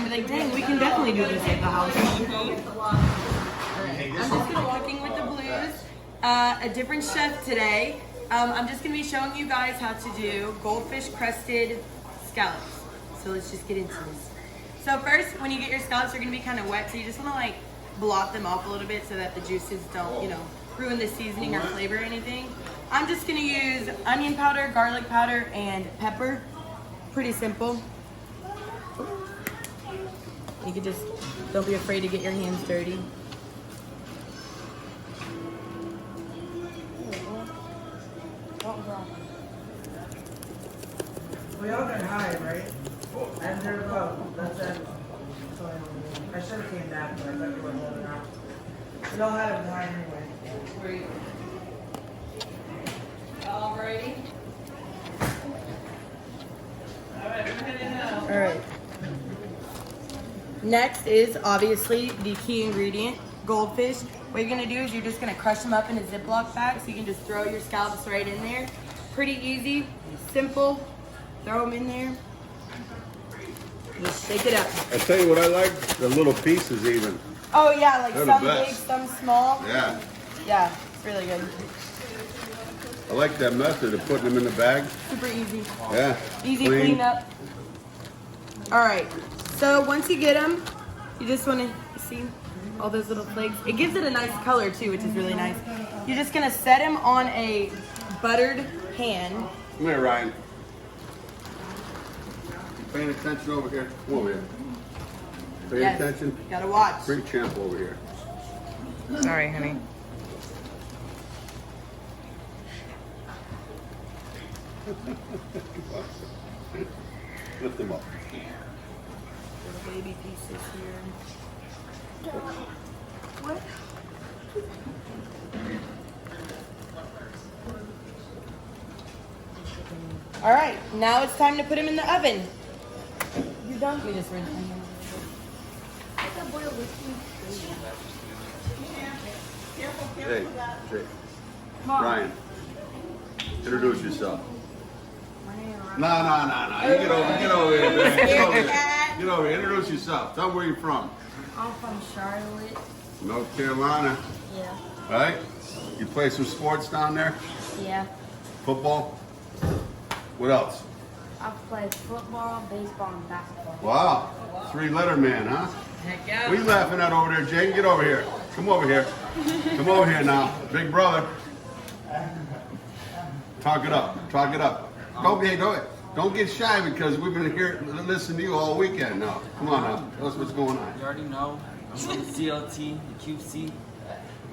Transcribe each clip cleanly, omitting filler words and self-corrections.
Like, dang, we can definitely do this at the house. I'm just gonna walking with the blues. A different chef today. I'm just gonna be showing you guys how to do goldfish crusted scallops. So let's just get into this. So first, when you get your scallops, they're gonna be kind of wet, so you just wanna like blot them off a little bit so that the juices don't, you know, ruin the seasoning or flavor or anything. I'm just gonna use onion powder, garlic powder, and pepper. Pretty simple. You can just, don't be afraid to get your hands dirty. We all got high, right? And they're low. That's it. I should have came back, but I thought you were holding out. We all had them high anyway. Where are you? All righty. All right. Next is obviously the key ingredient, goldfish. What you're gonna do is you're just gonna crush them up in a Ziploc bag so you can just throw your scallops right in there. Pretty easy, simple. Throw them in there. Just shake it up. I tell you what I like, the little pieces even. Oh yeah, like They're some the best. big, some small. Yeah. Yeah, it's really good. I like that method of putting them in the bag. Super easy. Yeah. Easy clean up. All right. So once you get them, you just want to see all those little flakes. It gives it a nice color too, which is really nice. You're just gonna set them on a buttered pan. Come here, Ryan. You paying attention over here? Come over here. Pay Yes, attention. gotta watch. Bring Champ over here. Sorry, honey. Lift them up. Little baby pieces here. What? All right, now it's time to put them in the oven. You done? We just rinse them. Hey, Ryan, introduce yourself. No. You get over here, man. Get over here. Introduce yourself. Tell me where you're from. I'm from Charlotte. North Carolina. Yeah. Right? You play some sports down there? Yeah. Football? What else? I've played football, baseball, and basketball. Wow. Three-letter man, huh? Heck yeah. What are you laughing at over there, Jake? Get over here. Come over here. Come over here now. Big brother. Talk it up. Talk it up. Don't get shy because we've been here listening to you all weekend now. Come on now. Tell us what's going on. You already know. I'm from the CLT, the QC. You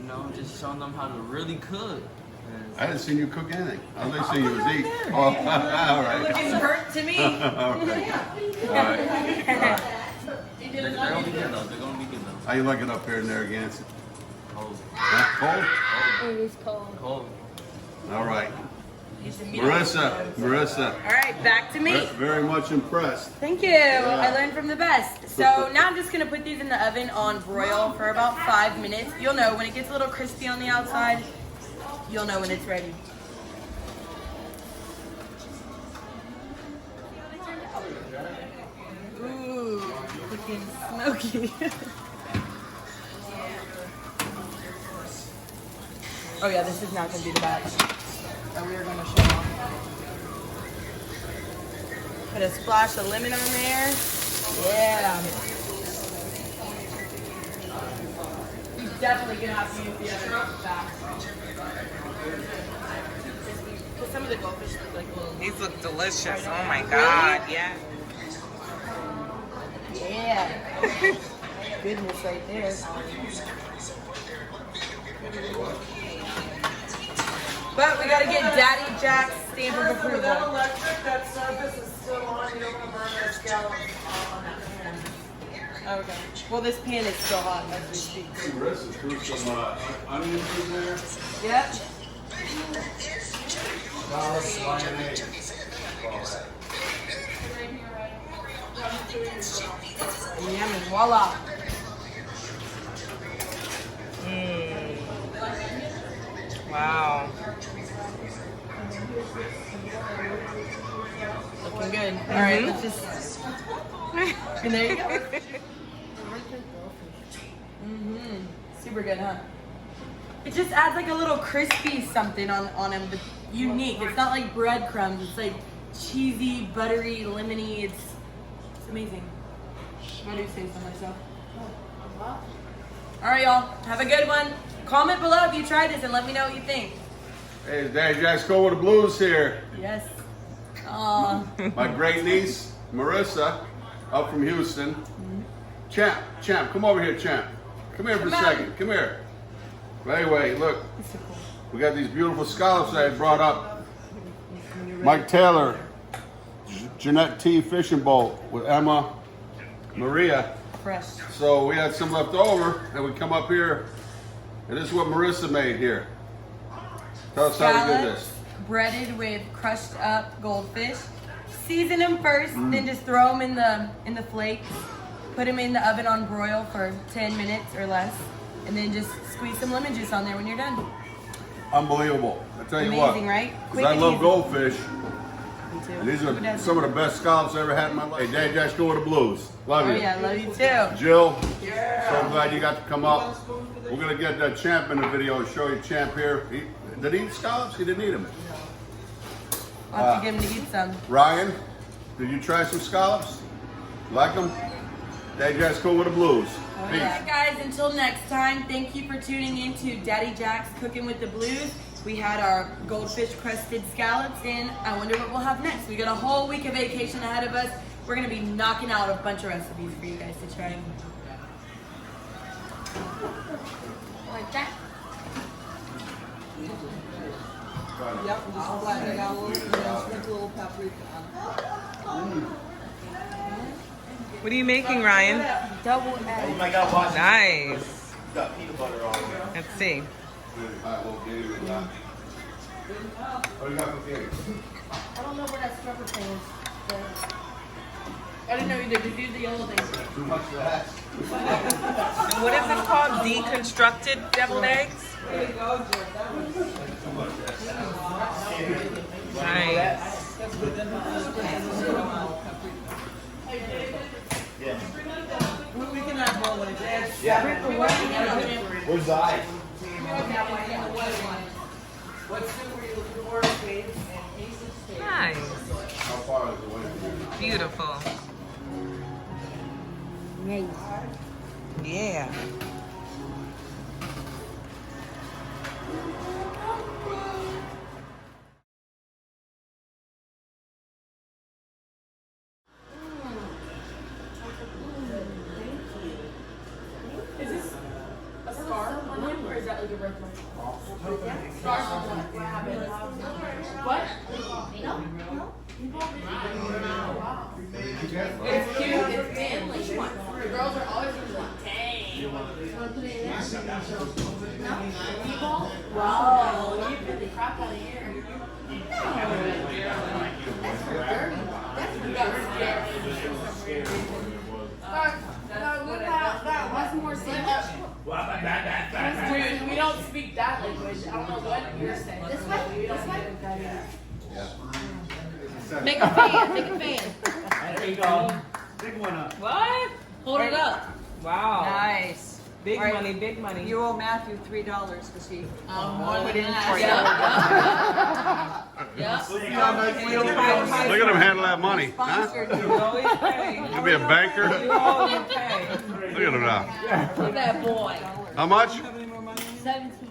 know, just showing them how to really cook. I didn't see you cook anything. All I see you was eat. Oh, all right. Looking hurt to me. All right. They're gonna be good though. They're gonna be good though. How you like it up here in Narragansett? Cold. Huh? Cold? It is cold. Cold. All right. Marissa. All right, back to me. Very much impressed. Thank you. I learned from the best. So now I'm just gonna put these in the oven on broil for about 5 minutes. You'll know when it gets a little crispy on the outside. You'll know when it's ready. Ooh, looking smoky. Oh yeah, this is not gonna be the batch that we are gonna show off. Put a splash of lemon on there. Yeah. You're definitely gonna have to use the other back. Because some of the goldfish look like little. These look delicious. Oh my god, yeah. Yeah. Goodness right there. But we gotta get Daddy Jack's stamp of approval. That electric, that surface is still on. You don't want to burn that scallop on that pan. Okay. Well, this pan is still hot as we speak. Marissa threw some onions in there. Yep. Scallops, mayonnaise. Yummy. Voila. Wow. Looking good. All right, let's just. And there you go. Super good, huh? It just adds like a little crispy something on them, but unique. It's not like breadcrumbs. It's like cheesy, buttery, lemony. It's amazing. I do say so myself. All right, y'all. Have a good one. Comment below if you tried this and let me know what you think. Hey, Daddy Jack's Go with the Blues here. Yes. My great niece, Marissa, up from Houston. Champ, come over here, Champ. Come here for a second. Come here. But anyway, look. We got these beautiful scallops that I brought up. Mike Taylor, Jeanette T. Fishing Boat with Emma, Maria. Fresh. So we had some left over, and we come up here, and this is what Marissa made here. Tell us how we did this. Breaded with crushed up goldfish. Season them first, then just throw them in the flakes. Put them in the oven on broil for 10 minutes or less, and then just squeeze some lemon juice on there when you're done. Unbelievable. I tell you what. Amazing, right? 'Cause Quick I and love easy. goldfish. Me too. And these Who are doesn't? some of the best scallops I ever had in my life. Hey, Daddy Jack's Go with the Blues. Love Oh you. yeah, love you too. Jill, so glad you got to come up. We're going to get that Champ in the video and show you Champ here. Did he eat scallops? He didn't eat them. I'll have to get him to eat some. Ryan, did you try some scallops? Like them? Daddy Jack's Go with the Blues. Peace. Alright guys, until next time, thank you for tuning in to Daddy Jack's Cooking with the Blues. We had our goldfish crusted scallops and I wonder what we'll have next. We got a whole week of vacation ahead of us. We're gonna be knocking out a bunch of recipes for you guys to try. Like that. Yep, just flatten it out a little, and then sprinkle a little paprika on it. What are you making, Ryan? Double egg. Nice. Let's see. Oh, you got the cake. I don't know where that stripper thing is. I didn't know you did. You do the yellow thing. Too much of that. What is it called? Deconstructed deviled eggs? There you go, Jill. That was Nice. that's good. Then we can have bowling. Where's the ice? What soup were you looking for? Spades and ace of spades. Nice. How far is it away from here? Beautiful. Yeah. Is this a scar on him or is that like a birthmark? Scars on what? What happened? What? It's cute. It's manly. The girls are always gonna be like, dang. You want to put it in there? Wow. You put the crap out of here. No. That's for dirty. That's for dirty. That's more sandwich. Dude, we don't speak that language. I don't know what you're saying. This way? This way? Make a fan. Make a fan. There you go. Big one up. What? Hold it up. Wow. Nice. Big All right. money, big money. You owe Matthew $3 because he More put than in that. for you. Yep. Look at him handle that money. Huh? Sponsored you. You always pay. You be a banker? You always pay. Look at him now. Look at that boy. How much? 17.